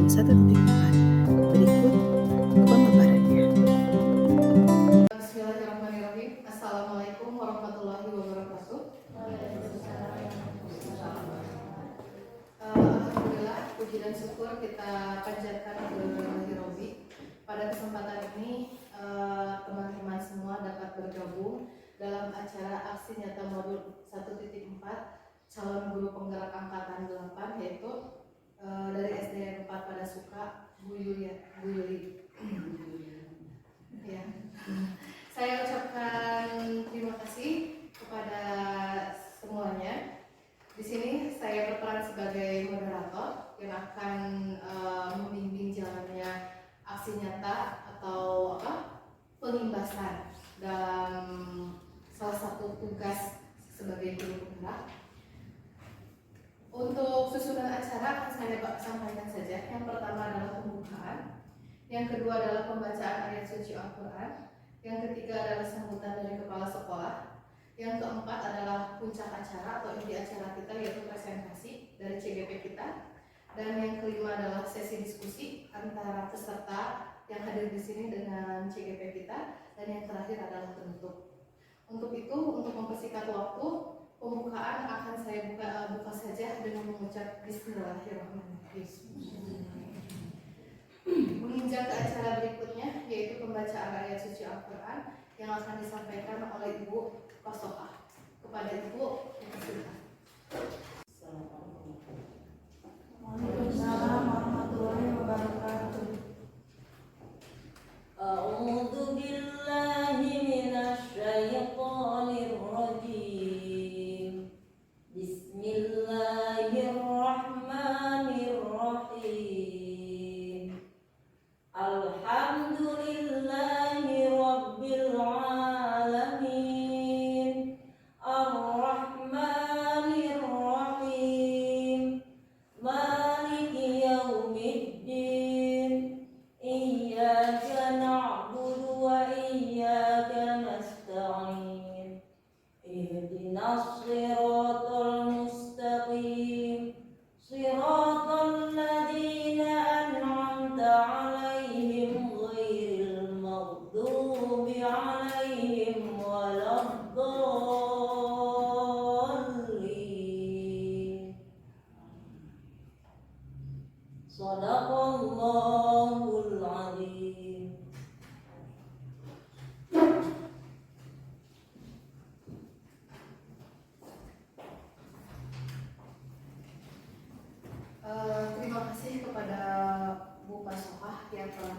1.4. Berikut pemaparannya. Bismillahirrahmanirrahim. Assalamualaikum warahmatullahi wabarakatuh. Alhamdulillah, puji dan syukur kita panjatkan kepada Rabbi. Pada kesempatan ini teman-teman semua dapat bergabung dalam acara aksi nyata modul 1.4 calon guru penggerak angkatan 8, yaitu dari SD 4 pada Suka, Bu Yuli. Ya. Saya ucapkan terima kasih kepada semuanya. Di sini saya berperan sebagai moderator yang akan membimbing jalannya aksi nyata atau pengimbasan dalam salah satu tugas sebagai guru penggerak. Untuk susunan acara akan saya sampaikan saja. Yang pertama adalah pembukaan, yang kedua adalah pembacaan ayat suci Al-Quran, yang ketiga adalah sambutan dari kepala sekolah, yang keempat adalah puncak acara atau inti acara kita, yaitu presentasi dari CGP kita, dan yang kelima adalah sesi diskusi antara peserta yang hadir di sini dengan CGP kita, dan yang terakhir adalah penutup. Untuk itu, untuk mempersingkat waktu, pembukaan akan saya buka saja dengan mengucap Bismillahirrahmanirrahim. Menginjak ke acara berikutnya, yaitu pembacaan ayat suci Al-Quran yang akan disampaikan oleh Ibu Kosoka. Kepada Ibu, dipersilakan. Waalaikumsalam warahmatullahi wabarakatuh. A'udzu billahi minasyaitonir rajim. Bismillahirrahmanirrahim. Alhamdulillahi rabbil alamin. Ar-Rahmanir Rahim. Maliki yaumiddin. Iyyaka na'budu wa iyyaka nasta'in. Ihdinas siratal mustaqim. Siratal ladzina an'amta 'alaihim ghairil maghdubi 'alaihim waladdallin. Shadaqallahul 'azim. Terima kasih kepada Bu Pasohah yang telah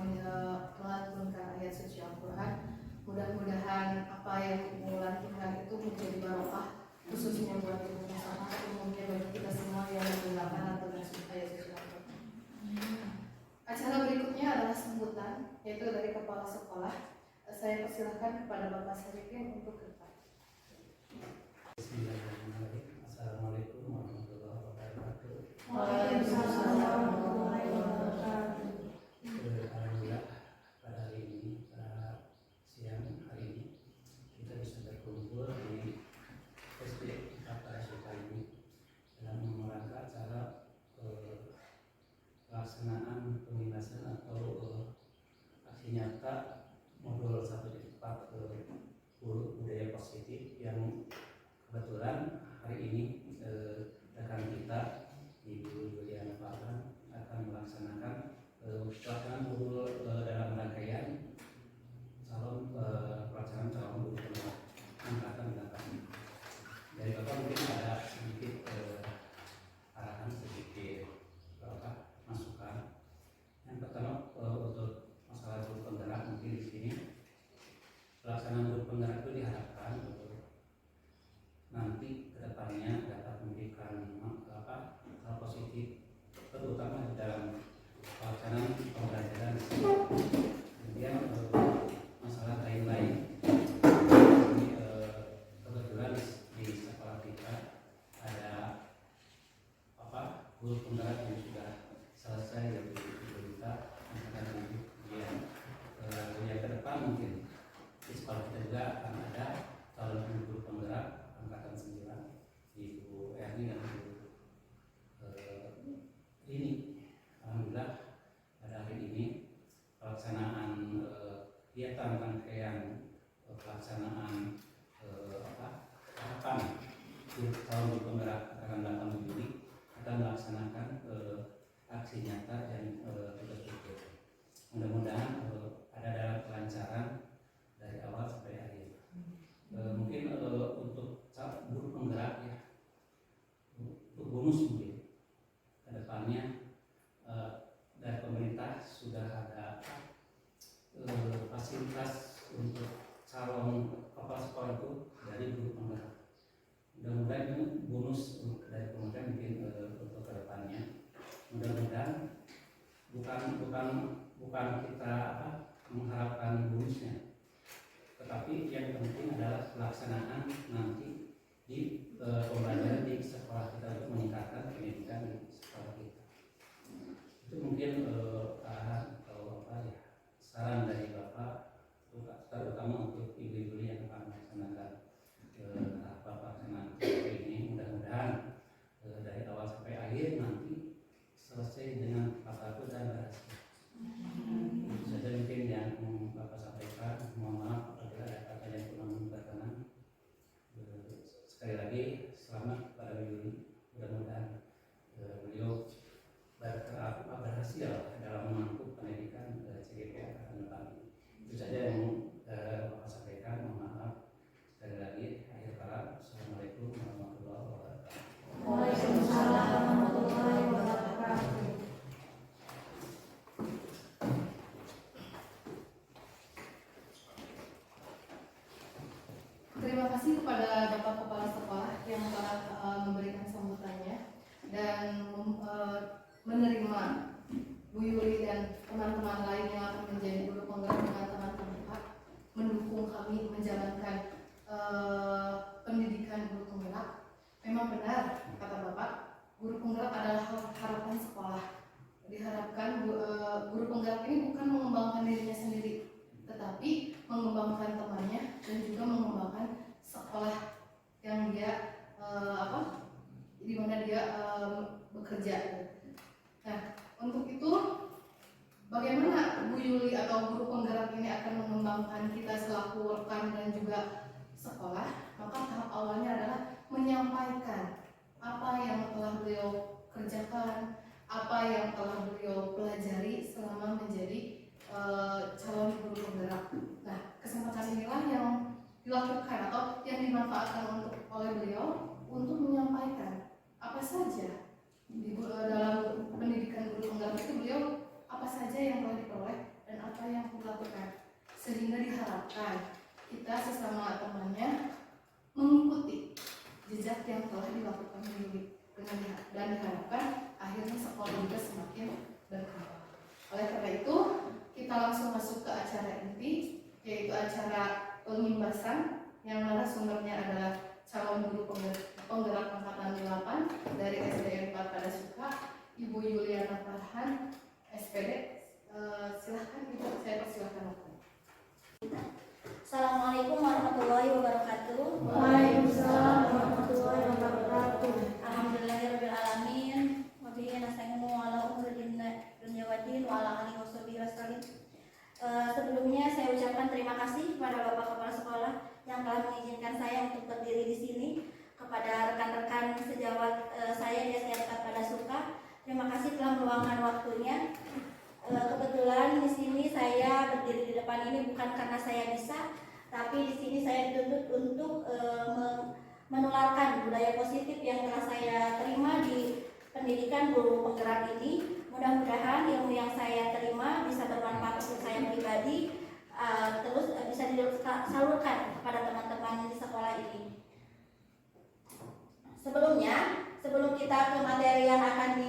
melantunkan ayat suci Al-Quran. Mudah-mudahan apa yang Ibu lantunkan itu menjadi barokah, khususnya buat Ibu Pasohah, umumnya bagi kita semua yang mendengarkan atau mendengar ayat suci Al-Quran. Acara berikutnya adalah sambutan, yaitu dari kepala sekolah. Saya persilahkan kepada Bapak Sarikin untuk ke depan. Bismillahirrahmanirrahim. Assalamualaikum warahmatullahi wabarakatuh. Waalaikumsalam warahmatullahi wabarakatuh. Alhamdulillah, pada hari ini, pada siang hari ini, kita bisa berkumpul di SD 4 pada Suka ini dalam rangka acara pelaksanaan pembahasan atau aksi nyata modul 1.4 guru budaya positif yang kebetulan hari ini rekan kita Ibu Juliana Farhan akan melaksanakan pelaksanaan modul dalam rangkaian pelaksanaan calon guru penggerak angkatan 8. Dari Bapak mungkin ada sedikit arahan, sedikit masukan. Yang pertama untuk masalah guru penggerak, mungkin di sini pelaksanaan guru penggerak itu diharapkan nanti kedepannya dapat memberikan sudah ada fasilitas untuk calon kepala sekolah itu dari guru penggerak. Mudah-mudahan ini bonus dari kementerian mungkin untuk kedepannya. Mudah-mudahan bukan kita mengharapkan bonusnya, tetapi yang penting adalah pelaksanaan nanti di pembelajaran di sekolah kita untuk meningkatkan pendidikan di sekolah kita. Itu mungkin saran dari Bapak, terutama untuk ibu-ibu yang akan melaksanakan pelaksanaan ini. Mudah-mudahan dari awal sampai akhir nanti selesai dengan kata dan berhasil. Itu saja mungkin yang Bapak sampaikan. Mohon maaf apabila ada kata yang kurang berkenan. Sekali lagi selamat kepada Yuli. Mudah-mudahan beliau berhasil dalam memangku pendidikan CGP akan depan. Itu saja yang Bapak sampaikan. Mohon maaf sekali lagi. Akhir kata, Assalamualaikum warahmatullahi wabarakatuh. Waalaikumsalam warahmatullahi wabarakatuh. Terima kasih kepada Bapak Kepala Sekolah yang telah memberikan sambutannya dan menerima Bu Yuli dan teman-teman lain yang akan menjadi guru penggerak dengan tangan terbuka, mendukung kami menjalankan pendidikan guru penggerak. Memang benar kata Bapak, guru penggerak adalah harapan sekolah. Diharapkan guru penggerak ini bukan mengembangkan dirinya sendiri, tetapi mengembangkan temannya dan juga mengembangkan sekolah yang dia di mana dia bekerja. Nah, untuk itu bagaimana Bu Yuli atau guru penggerak ini akan mengembangkan kita selaku rekan dan juga sekolah? Maka tahap awalnya adalah menyampaikan apa yang telah beliau kerjakan, apa yang telah beliau pelajari selama menjadi calon guru penggerak. Nah, kesempatan inilah yang dilakukan atau yang dimanfaatkan oleh beliau untuk menyampaikan apa saja dalam pendidikan guru penggerak itu beliau apa saja yang telah diperoleh dan apa yang dilakukan, sehingga diharapkan kita sesama temannya mengikuti jejak yang telah dilakukan beliau dan diharapkan akhirnya sekolah juga semakin berkembang. Oleh karena itu kita langsung masuk ke acara inti, yaitu acara pengimbasan yang narasumbernya adalah calon guru penggerak angkatan 8 dari SD 4 pada Suka, Ibu Yuliana Farhan, SPD. Silahkan Ibu, saya persilahkan. Assalamualaikum warahmatullahi wabarakatuh. Waalaikumsalam warahmatullahi wabarakatuh. Alhamdulillahirabbil alamin. Wa bihi nasta'inu ala umuri dunya waddin wa ala alihi wasallam. Sebelumnya saya ucapkan terima kasih kepada Bapak Kepala Sekolah yang telah mengizinkan saya untuk berdiri di sini, kepada rekan-rekan sejawat saya di SD 4 pada Suka. Terima kasih telah meluangkan waktunya. Kebetulan di sini saya berdiri di depan ini bukan karena saya bisa, tapi di sini saya dituntut untuk menularkan budaya positif yang telah saya terima di pendidikan guru penggerak ini. Mudah-mudahan ilmu yang saya terima bisa bermanfaat untuk saya pribadi, terus bisa disalurkan kepada teman-teman di sekolah ini. Sebelum kita ke materi yang akan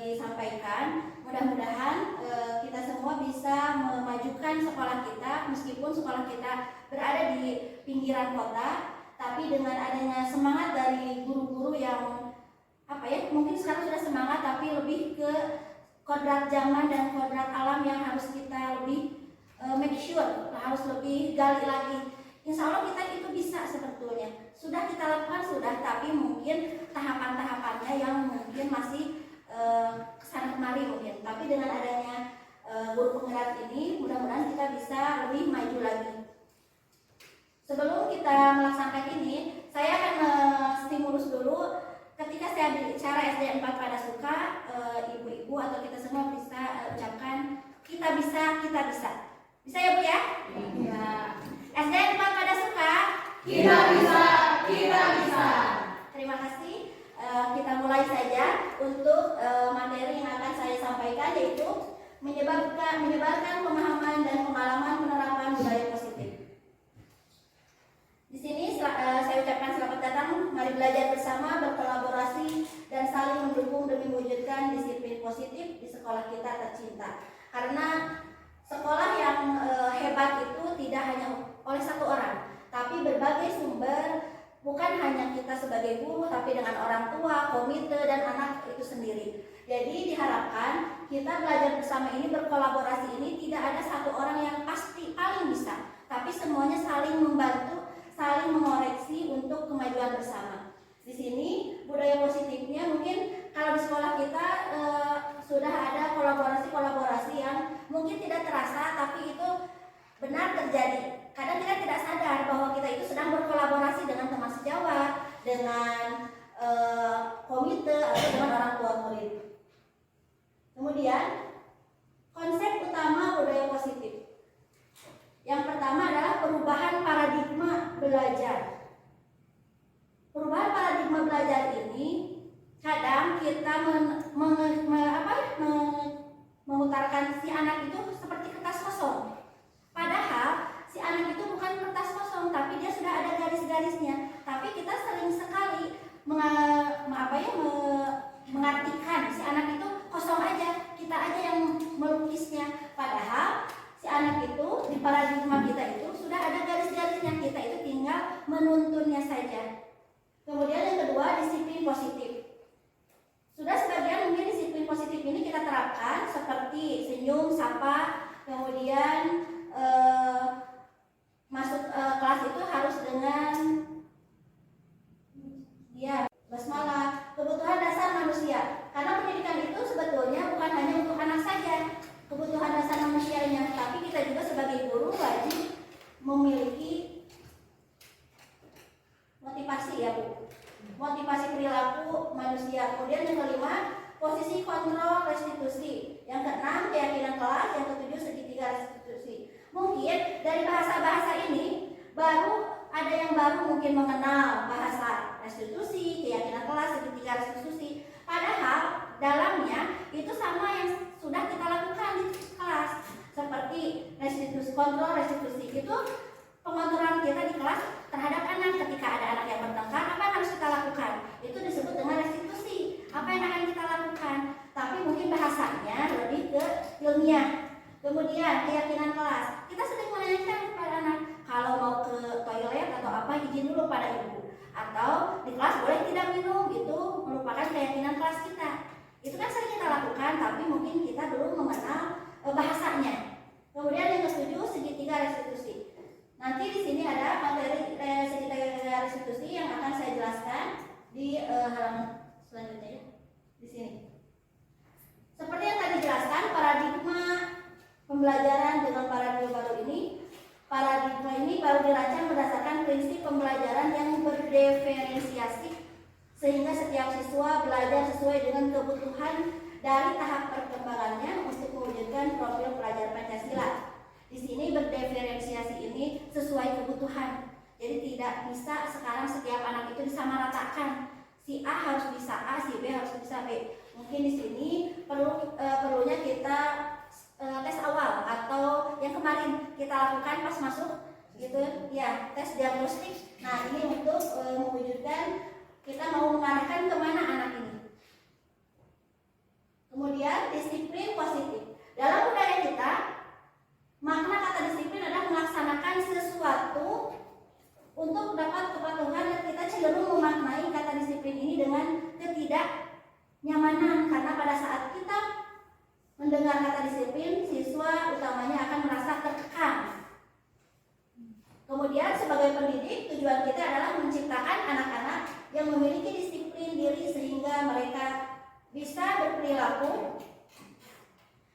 disampaikan, mudah-mudahan kita semua bisa memajukan sekolah kita, meskipun sekolah kita berada di pinggiran kota, tapi dengan adanya semangat dari guru-guru yang mungkin sekarang sudah semangat, tapi lebih ke kodrat zaman dan kodrat alam yang harus kita lebih make sure, harus lebih gali lagi. Insya Allah kita itu bisa sebetulnya. Sudah kita lakukan, tapi mungkin tahapan-tahapannya yang mungkin masih kesana kemari mungkin. Tapi dengan adanya guru penggerak ini, mudah-mudahan kita bisa lebih maju lagi. Sebelum kita melaksanakan ini, saya akan stimulus dulu. Ketika saya bicara SD 4 pada Suka, ibu-ibu atau kita semua bisa ucapkan kita bisa, kita bisa. Bisa ya Bu ya? Iya. SD 4 pada Suka, Kita bisa, kita bisa. terima kasih. Kita mulai saja untuk materi yang akan saya sampaikan, yaitu menyebarkan pemahaman dan pengalaman penerapan budaya positif. Di sini saya ucapkan selamat datang, mari belajar bersama, berkolaborasi, dan saling mendukung demi mewujudkan disiplin positif di sekolah kita tercinta. Karena sekolah yang hebat itu tidak hanya oleh satu orang, tapi berbagai sumber, bukan hanya kita sebagai guru, tapi dengan orang tua, komite, dan anak itu sendiri. Jadi diharapkan kita belajar bersama ini, berkolaborasi ini tidak ada satu orang yang pasti paling bisa, tapi semuanya saling membantu, saling mengoreksi untuk kemajuan bersama. Di sini budaya positifnya mungkin kalau di sekolah kita sudah ada kolaborasi yang mungkin tidak terasa, tapi itu benar terjadi. Kadang kita tidak sadar bahwa kita itu sedang berkolaborasi dengan teman sejawat, dengan komite, atau dengan orang tua murid. Kemudian konsep utama budaya positif. Yang pertama adalah perubahan paradigma belajar. Perubahan paradigma belajar ini kadang kita mengutarakan si anak itu seperti kertas kosong. Padahal si anak itu bukan kertas kosong, tapi dia sudah ada garis-garisnya. Tapi kita sering sekali mengartikan si anak itu kosong aja, kita aja yang melukisnya. Padahal si anak itu di paradigma kita itu sudah ada garis-garisnya, kita itu tinggal menuntunnya saja. Kemudian yang kedua, disiplin positif. Sudah sebagian mungkin disiplin positif ini kita terapkan seperti senyum, sapa, kemudian masuk kelas itu harus dengan basmalah, kebutuhan dasar manusia. Karena pendidikan itu sebetulnya bukan hanya untuk anak saja, kebutuhan dasar manusianya, tapi kita juga sebagai guru wajib memiliki motivasi ya Bu, motivasi perilaku manusia. Kemudian yang kelima, posisi kontrol restitusi. Yang keenam, keyakinan kelas. Yang ketujuh, segitiga restitusi. Mungkin dari bahasa-bahasa ini baru ada yang baru mungkin mengenal bahasa restitusi, keyakinan kelas, segitiga restitusi. Padahal dalamnya itu sama yang sudah kita lakukan di kelas, seperti restitusi, kontrol restitusi. Itu pengontrolan kita di kelas terhadap anak. Ketika ada anak yang bertengkar, apa yang harus kita lakukan? Itu disebut dengan restitusi. Apa yang akan kita lakukan? Tapi mungkin bahasanya lebih ke ilmiah. Kemudian keyakinan kelas. Kita sering menanyakan kepada anak, kalau mau ke toilet atau apa, izin dulu pada ibu. Atau di kelas boleh tidak minum, itu merupakan keyakinan kelas kita. Itu kan sering kita lakukan, tapi mungkin kita belum mengenal bahasanya. Kemudian yang ketujuh, segitiga restitusi. Nanti di sini ada materi segitiga restitusi yang akan saya jelaskan di halaman selanjutnya ya. Di sini. Seperti yang tadi jelaskan, paradigma pembelajaran dengan paradigma baru ini. Paradigma ini baru dirancang berdasarkan prinsip pembelajaran yang berdiferensiasi, sehingga setiap siswa belajar sesuai dengan kebutuhan dari tahap perkembangannya untuk mewujudkan profil pelajar Pancasila. Di sini berdiferensiasi ini sesuai kebutuhan. Jadi tidak bisa sekarang setiap anak itu disamaratakan. Si A harus bisa A, si B harus bisa B. Mungkin di sini perlunya kita tes awal atau yang kemarin kita lakukan pas masuk gitu ya, tes diagnostik. Nah ini untuk mewujudkan kita mau mengarahkan kemana anak ini. Kemudian disiplin positif. Dalam budaya kita, makna kata disiplin adalah melaksanakan sesuatu untuk dapat kepatuhan, dan kita cenderung memaknai kata disiplin ini dengan ketidaknyamanan, karena pada saat kita mendengar kata disiplin, siswa utamanya akan merasa tertekan. Kemudian sebagai pendidik, tujuan kita adalah menciptakan anak-anak yang memiliki disiplin diri sehingga mereka bisa berperilaku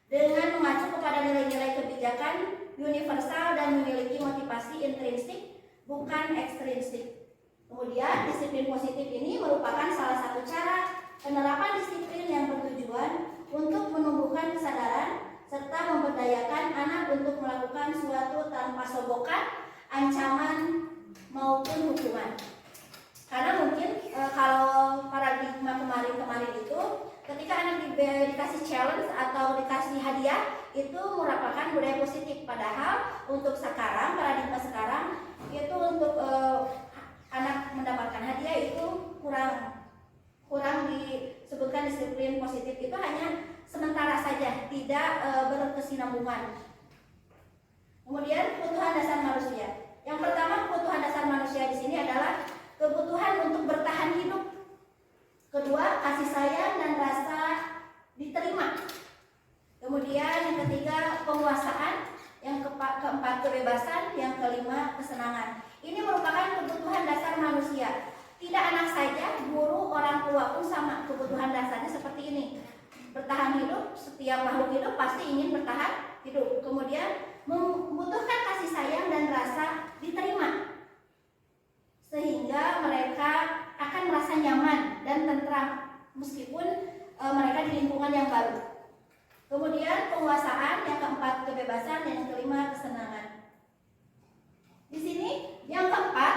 dengan mengacu kepada nilai-nilai kebijakan universal dan memiliki motivasi intrinsik bukan ekstrinsik. Kemudian disiplin positif ini merupakan salah satu cara penerapan disiplin yang bertujuan untuk menumbuhkan kesadaran serta memberdayakan anak untuk melakukan suatu tanpa sogokan, ancaman maupun hukuman. Karena mungkin kalau paradigma kemarin itu ketika anak dikasih challenge atau dikasih hadiah hadiah itu merupakan budaya positif. Padahal untuk sekarang, paradigma sekarang itu untuk anak mendapatkan hadiah itu kurang disebutkan disiplin positif, itu hanya sementara saja, tidak berkesinambungan. Kemudian kebutuhan dasar manusia. Yang pertama, kebutuhan dasar manusia di sini adalah kebutuhan untuk bertahan hidup. Kedua, kasih sayang dan rasa diterima. Kemudian yang ketiga, penguasaan. Yang keempat, kebebasan. Yang kelima, kesenangan. Ini merupakan kebutuhan dasar manusia. Tidak anak saja, guru, orang tua pun sama, kebutuhan dasarnya seperti ini. Bertahan hidup, setiap makhluk hidup pasti ingin bertahan hidup. Kemudian membutuhkan kasih sayang dan rasa diterima, sehingga mereka akan merasa nyaman dan tentram meskipun mereka di lingkungan yang baru. Kemudian penguasaan, yang keempat kebebasan, yang kelima kesenangan. Di sini yang keempat,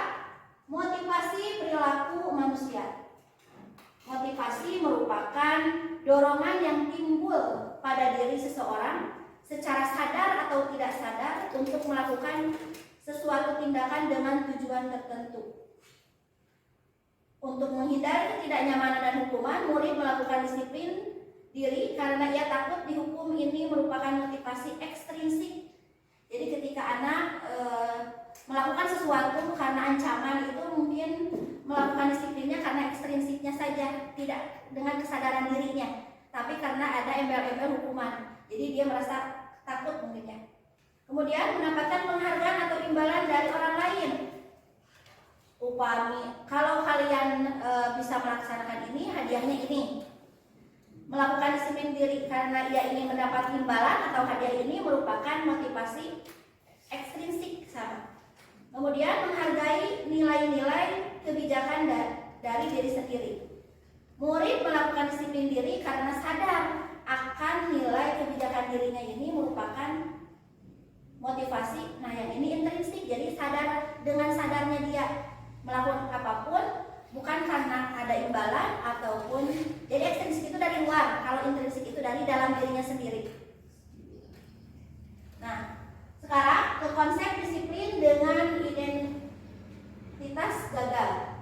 motivasi perilaku manusia. Motivasi merupakan dorongan yang timbul pada diri seseorang secara sadar atau tidak sadar untuk melakukan sesuatu tindakan dengan tujuan tertentu. Untuk menghindari ketidaknyamanan dan hukuman, murid melakukan disiplin diri karena ia takut dihukum. Ini merupakan motivasi ekstrinsik. Jadi ketika anak melakukan sesuatu karena ancaman, itu mungkin melakukan disiplinnya karena ekstrinsiknya saja, tidak dengan kesadaran dirinya, tapi karena ada embel-embel hukuman. Jadi dia merasa takut mungkinnya. Kemudian mendapatkan penghargaan atau imbalan dari orang lain. Upami, kalau kalian bisa melaksanakan ini, hadiahnya ini. Melakukan disiplin diri karena ia ingin mendapat imbalan atau hadiah ini merupakan motivasi ekstrinsik sama. Kemudian menghargai nilai-nilai kebijakan dari diri sendiri. Murid melakukan disiplin diri karena sadar akan nilai kebijakan dirinya, ini merupakan motivasi. Nah, yang ini intrinsik, jadi sadar, dengan sadarnya dia melakukan apapun bukan karena ada imbalan ataupun, jadi ekstrinsik itu dari luar, kalau intrinsik itu dari dalam dirinya sendiri. Nah, sekarang ke konsep disiplin dengan identitas gagal.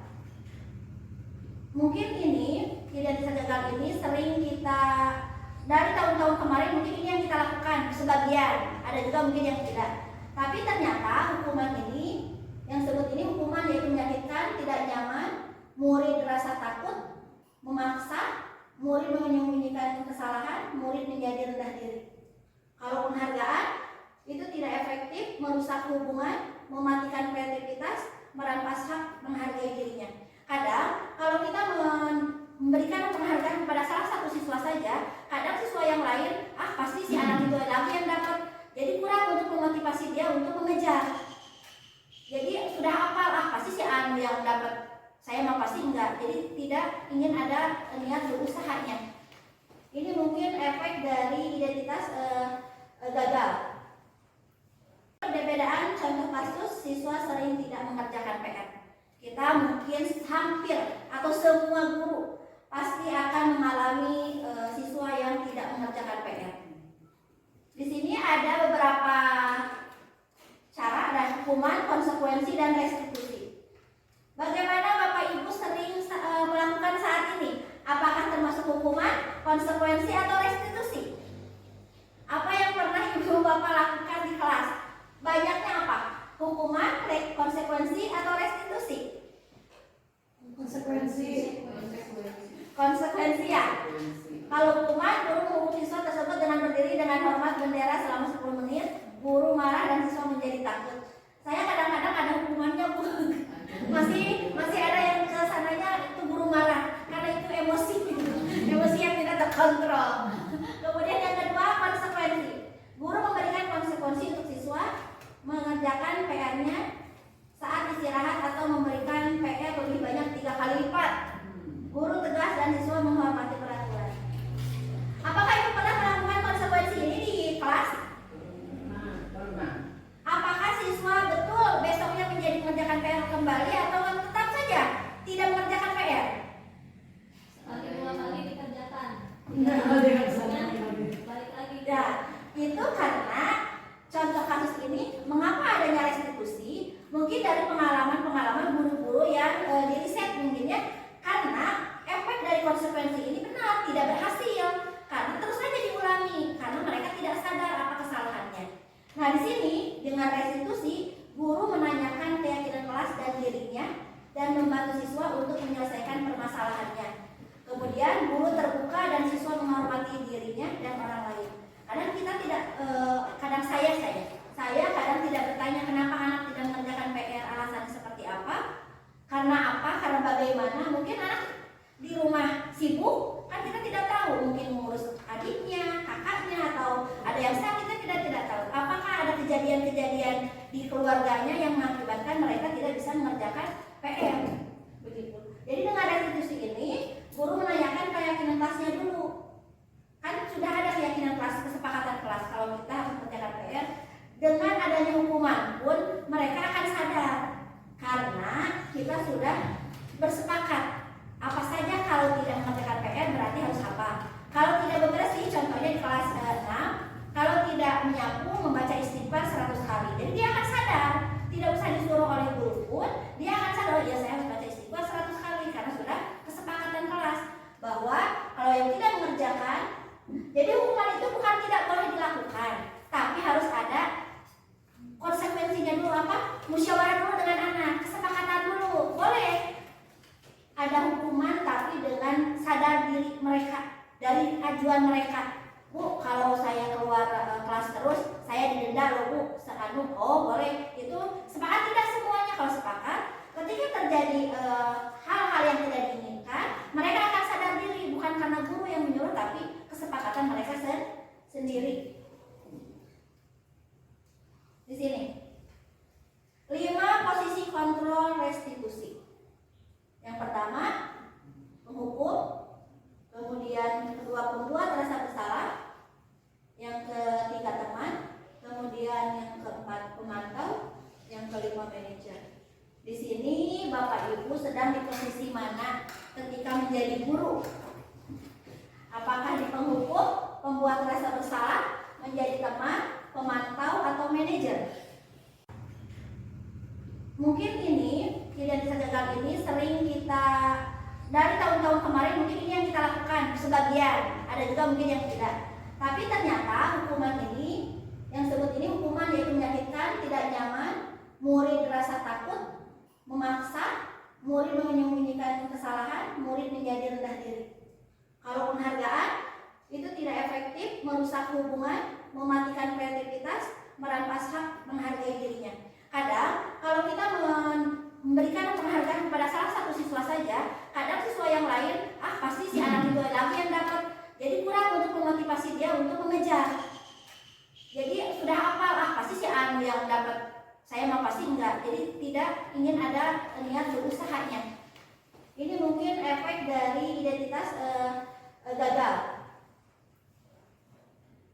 Mungkin ini identitas gagal ini sering kita dari tahun-tahun kemarin, mungkin ini yang kita lakukan sebagian, ada juga mungkin yang tidak. Tapi ternyata hukuman ini, yang sebut ini hukuman yaitu menyakitkan, tidak nyaman, murid rasa takut, memaksa, murid menyembunyikan kesalahan, murid menjadi rendah diri. Kalau penghargaan itu tidak efektif, merusak hubungan, mematikan kreativitas, merampas hak menghargai dirinya. Kadang kalau kita memberikan penghargaan kepada salah satu siswa saja, kadang siswa yang lain, pasti si anak itu lagi yang dapat. Jadi kurang untuk memotivasi dia untuk mengejar. Jadi sudah hafal, pasti si anak yang dapat, saya mah pasti enggak. Jadi tidak ingin ada niat berusahanya. Ini mungkin efek dari identitas gagal. Perbedaan contoh kasus, siswa sering tidak mengerjakan PR. Kita mungkin hampir atau semua guru pasti akan mengalami siswa yang tidak mengerjakan PR. Di sini ada beberapa cara dan hukuman, konsekuensi dan restitusi. Bagaimana Bapak Ibu sering melakukan saat ini? Apakah termasuk hukuman, konsekuensi atau restitusi? Apa yang pernah Ibu Bapak lakukan di kelas? Banyaknya apa? Hukuman, konsekuensi atau restitusi? Konsekuensi ya. Kalau hukuman, guru menghukum siswa tersebut dengan berdiri dengan hormat bendera selama 10 menit. Guru marah dan siswa menjadi takut. Saya kadang-kadang ada hukumannya, Bu. Masih ada yang kesananya itu guru marah karena itu emosi yang tidak terkontrol. Kemudian yang kedua, konsekuensi. Guru memberikan konsekuensi untuk siswa mengerjakan PR-nya saat istirahat atau memberikan PR lebih banyak 3 kali lipat. Guru tegas dan siswa menghormati peraturan. Apakah Ibu pernah melakukan konsekuensi ini di kelas? Apakah siswa betul besoknya mengerjakan PR kembali atau tetap saja tidak mengerjakan PR? Sekali 2 kali dikerjakan. Nah, Itu karena contoh kasus ini, mengapa adanya restitusi? Mungkin dari pengalaman-pengalaman guru-guru yang diriset mungkin ya, karena efek dari konsekuensi ini benar tidak berhasil, karena terus saja diulangi, karena mereka tidak sadar apa kesalahannya. Nah di sini dengan restitusi, guru menanyakan keyakinan kelas dan dirinya dan membantu siswa untuk menyelesaikan permasalahannya. Kemudian guru terbuka dan siswa menghormati dirinya dan orang lain. Kadang kita tidak, kadang saya kadang tidak bertanya kenapa anak tidak mengerjakan PR, alasannya seperti apa, karena apa, karena bagaimana. Mungkin anak di rumah sibuk, kan kita tidak tahu, mungkin mengurus adiknya, kakaknya, atau ada yang sakit, kita tidak tahu. Apakah ada kejadian-kejadian di keluarganya yang mengakibatkan mereka tidak bisa mengerjakan PR, begitu. Jadi dengan restitusi ini, guru menanyakan keyakinan kelasnya dulu. Kan sudah ada keyakinan kelas, kesepakatan kelas kalau kita harus mengerjakan PR. Dengan adanya hukuman pun mereka akan sadar, karena kita sudah bersepakat apa saja kalau tidak mengerjakan PR berarti harus apa. Kalau tidak bebersih, contohnya di kelas 6, kalau tidak menyapu membaca istighfar 100 kali. Jadi dia akan sadar, tidak usah disuruh oleh guru pun, dia akan sadar, oh ya saya harus baca istighfar 100 kali karena sudah kesepakatan kelas bahwa kalau yang tidak mengerjakan, jadi hukuman itu bukan tidak boleh dilakukan, tapi harus ada konsekuensinya dulu. Apa? Musyawarah dulu dengan anak, kesepakatan dulu. Boleh ada hukuman tapi dengan sadar diri mereka, dari ajuan mereka. Bu, kalau saya keluar kelas terus saya didenda loh Bu, seanu. Oh boleh, itu sepakat tidak semuanya. Kalau sepakat, ketika terjadi hal-hal yang tidak diinginkan, mereka akan sadar diri, bukan karena guru yang menyuruh tapi kesepakatan mereka sendiri. Di sini 5 posisi kontrol restitusi. Yang pertama penghukum, kemudian kedua pembuat rasa bersalah, yang ketiga teman, kemudian yang keempat pemantau, yang kelima manajer. Di sini Bapak Ibu sedang di posisi mana ketika menjadi guru? Apakah di penghukum, pembuat rasa bersalah, menjadi teman, pemantau, atau manajer? Mungkin ini identitas gagal ini sering kita dari tahun-tahun kemarin, mungkin ini yang kita lakukan sebagian, ada juga mungkin yang tidak. Tapi ternyata hukuman ini, yang sebut ini hukuman yaitu menyakitkan, tidak nyaman, murid rasa takut, memaksa, murid menyembunyikan kesalahan, murid menjadi rendah diri. Kalau penghargaan itu tidak efektif, merusak hubungan, mematikan kreativitas, merampas hak menghargai dirinya. Kadang kalau kita memberikan penghargaan kepada salah satu siswa saja, kadang siswa yang lain, pasti si anak itu lagi yang dapat. Jadi kurang untuk memotivasi dia untuk mengejar. Jadi sudah hafal, pasti si anak yang dapat, saya mau pasti enggak. Jadi tidak ingin ada niat berusahanya. Ini mungkin efek dari identitas gagal.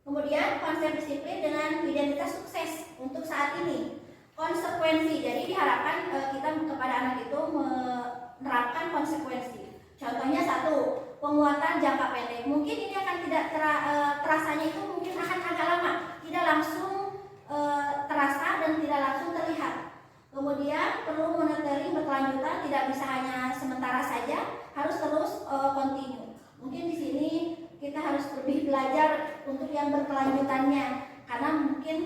Kemudian konsep disiplin dengan identitas sukses untuk saat ini. Konsekuensi, jadi diharapkan kita kepada anak itu menerapkan konsekuensi. Contohnya 1, penguatan jangka pendek. Mungkin ini akan tidak terasanya itu mungkin akan agak lama, tidak langsung terasa dan tidak langsung terlihat. Kemudian perlu monitoring berkelanjutan, tidak bisa hanya sementara saja, harus terus continue. Mungkin di sini kita harus lebih belajar untuk yang berkelanjutannya, karena mungkin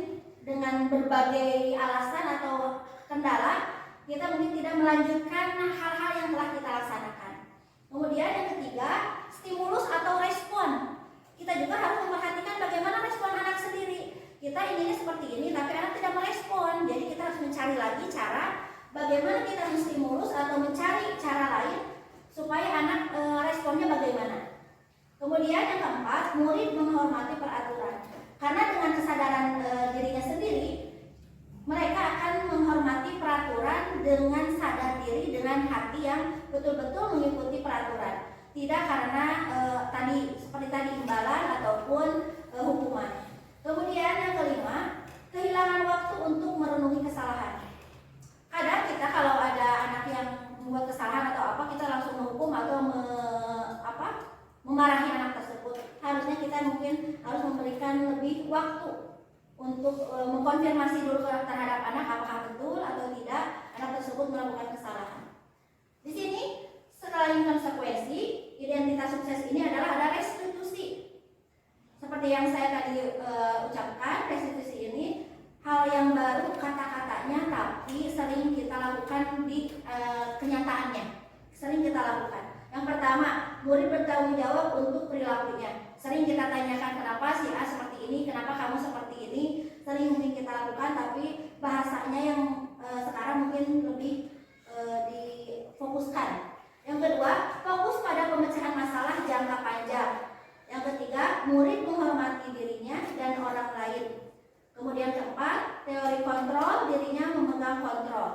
dengan berbagai alasan atau kendala kita mungkin tidak melanjutkan hal-hal yang telah kita laksanakan. Kemudian yang ketiga, stimulus atau respon. Kita juga harus memperhatikan bagaimana respon anak sendiri. Kita inginnya seperti ini tapi anak tidak merespon. Jadi kita harus mencari lagi cara bagaimana kita menstimulus atau mencari cara lain supaya anak responnya bagaimana. Kemudian yang keempat, murid menghormati peraturan. Karena dengan kesadaran dirinya sendiri, mereka akan menghormati peraturan dengan sadar diri, dengan hati yang betul-betul mengikuti peraturan. Tidak karena seperti tadi imbalan ataupun hukuman. Kemudian yang kelima, kehilangan waktu untuk merenungi kesalahan. Kadang kita kalau ada anak yang membuat kesalahan atau apa, kita langsung menghukum atau memarahi anak tersebut. Harusnya kita mungkin harus memberikan lebih waktu untuk mengkonfirmasi dulu terhadap anak apakah betul atau tidak anak tersebut melakukan kesalahan. Di sini selain konsekuensi, identitas sukses ini adalah ada restitusi. Seperti yang saya tadi ucapkan, restitusi ini hal yang baru kata-katanya, tapi sering kita lakukan di kenyataannya. Sering kita lakukan. Yang pertama, murid bertanggung jawab untuk perilakunya. Sering kita tanyakan kenapa si A seperti ini, kenapa kamu seperti ini. Sering mungkin kita lakukan, tapi bahasanya yang sekarang mungkin lebih difokuskan. Yang kedua, fokus pada pemecahan masalah jangka panjang. Yang ketiga, murid menghormati dirinya dan orang lain. Kemudian keempat, teori kontrol, dirinya memegang kontrol.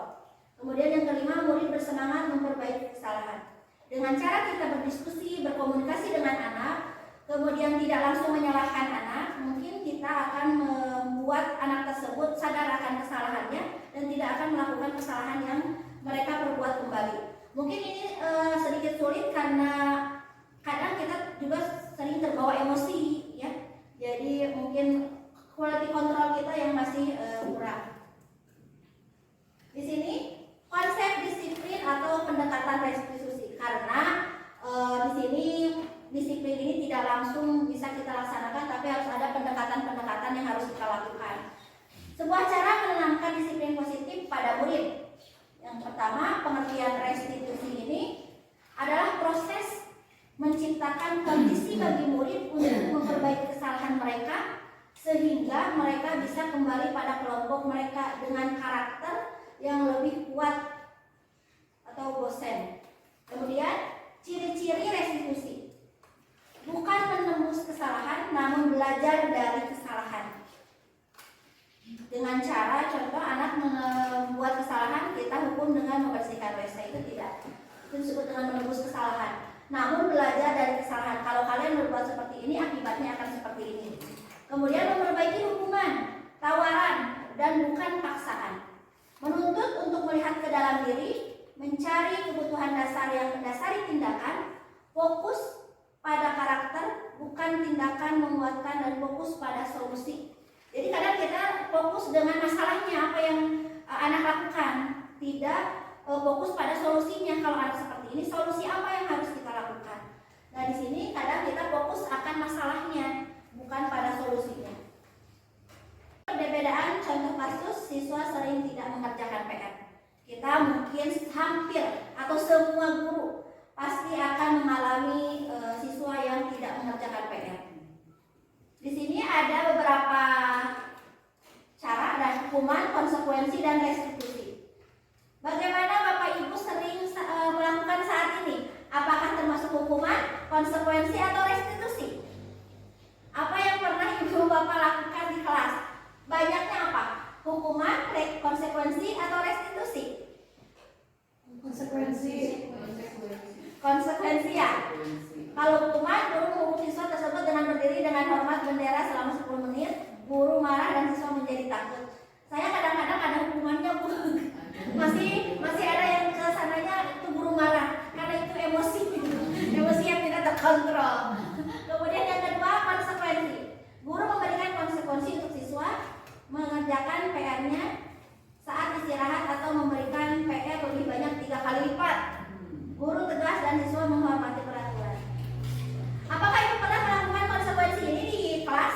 Kemudian yang kelima, murid bersemangat memperbaiki kesalahan. Dengan cara kita berdiskusi, berkomunikasi dengan anak, kemudian tidak langsung menyalahkan anak, mungkin kita akan membuat anak tersebut sadar akan kesalahannya dan tidak akan melakukan kesalahan yang mereka perbuat kembali. Mungkin ini sedikit sulit karena kadang kita juga sering terbawa emosi, ya. Jadi mungkin quality control kita yang masih kurang. Di sini konsep disiplin atau pendekatan restitusi, karena di sini disiplin ini tidak langsung bisa kita laksanakan, tapi harus ada pendekatan-pendekatan yang harus kita lakukan. Sebuah cara menanamkan disiplin positif pada murid. Yang pertama, pengertian restitusi ini adalah proses menciptakan kondisi bagi murid untuk memperbaiki kesalahan mereka sehingga mereka bisa kembali pada kelompok mereka dengan karakter yang lebih kuat atau bosen. Kemudian, ciri-ciri restitusi bukan menembus kesalahan, namun belajar dari kesalahan. Dengan cara, contoh anak membuat kesalahan, kita hukum dengan membersihkan WC, itu tidak. Itu disebut dengan menembus kesalahan. Namun belajar dari kesalahan. Kalau kalian berbuat seperti ini, akibatnya akan seperti ini. Kemudian memperbaiki hukuman, tawaran, dan bukan paksaan. Menuntut untuk melihat ke dalam diri, mencari kebutuhan dasar yang mendasari tindakan, fokus pada karakter, bukan tindakan menguatkan, dan fokus pada solusi. Jadi kadang kita fokus dengan masalahnya, apa yang anak lakukan, tidak fokus pada solusinya. Kalau anak seperti ini, solusi apa yang harus kita lakukan? Nah, di sini kadang kita fokus akan masalahnya, bukan pada solusinya. Perbedaan contoh kasus siswa sering tidak mengerjakan PR. Kita mungkin hampir atau semua guru pasti akan mengalami siswa yang tidak mengerjakan PR. Di sini ada beberapa cara, ada hukuman, konsekuensi, dan restitusi. Bagaimana Bapak Ibu sering melakukan saat ini? Apakah termasuk hukuman, konsekuensi, atau restitusi? Apa yang pernah Ibu Bapak lakukan di kelas? Banyaknya apa? Hukuman, konsekuensi, atau restitusi? Konsekuensi ya. Kalau hukuman, guru menghukum siswa tersebut dengan berdiri dengan hormat bendera selama 10 menit. Guru marah dan siswa menjadi takut. Saya kadang-kadang ada hukumannya, Bu. Masih ada yang kesananya itu guru marah karena itu emosi yang tidak terkontrol. Kemudian yang kedua, konsekuensi. Guru memberikan konsekuensi untuk siswa mengerjakan PR-nya saat istirahat atau memberikan PR lebih banyak 3 kali lipat. Guru tegas dan siswa menghormati peraturan. Apakah Ibu pernah melakukan konsekuensi ini di kelas?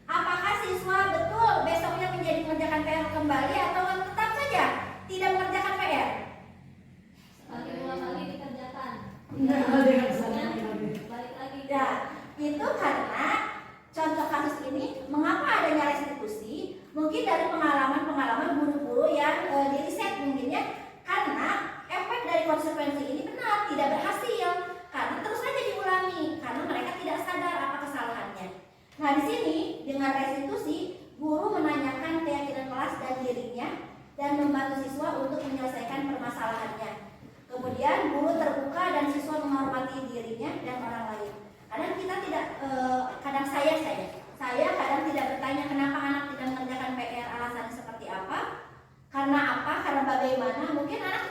Apakah siswa betul besoknya mengerjakan PR kembali atau tetap saja tidak mengerjakan PR? Sekali dua kali dikerjakan. Balik lagi. Ya, itu karena contoh kasus ini, mengapa adanya restitusi? Mungkin dari pengalaman guru-guru yang diriset mungkinnya, karena efek dari konsekuensi ini benar tidak berhasil karena terus saja diulangi karena mereka tidak sadar apa kesalahannya. Nah, di sini dengan restitusi, guru menanyakan keyakinan kelas dan dirinya dan membantu siswa untuk menyelesaikan permasalahannya. Kemudian guru terbuka dan siswa menghormati dirinya dan orang lain. Kadang kita tidak, kadang saya kadang tidak bertanya kenapa anak tidak mengerjakan PR, alasannya seperti apa, karena apa, karena bagaimana. Mungkin anak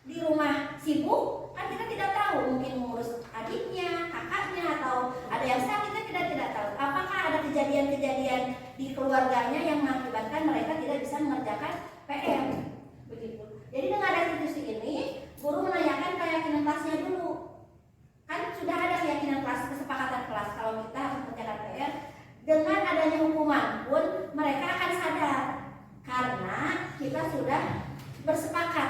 di rumah sibuk, kan kita tidak tahu, mungkin mengurus adiknya, kakaknya, atau ada yang sakit, kita tidak tahu. Apakah ada kejadian kejadian-kejadian di keluarganya yang mengakibatkan mereka tidak bisa mengerjakan PR. Begitu. Jadi dengan restitusi ini, guru menanyakan keyakinan kelasnya dulu. Kan sudah ada keyakinan kelas, kesepakatan kelas kalau kita harus mengerjakan PR. Dengan adanya hukuman pun mereka akan sadar karena kita sudah bersepakat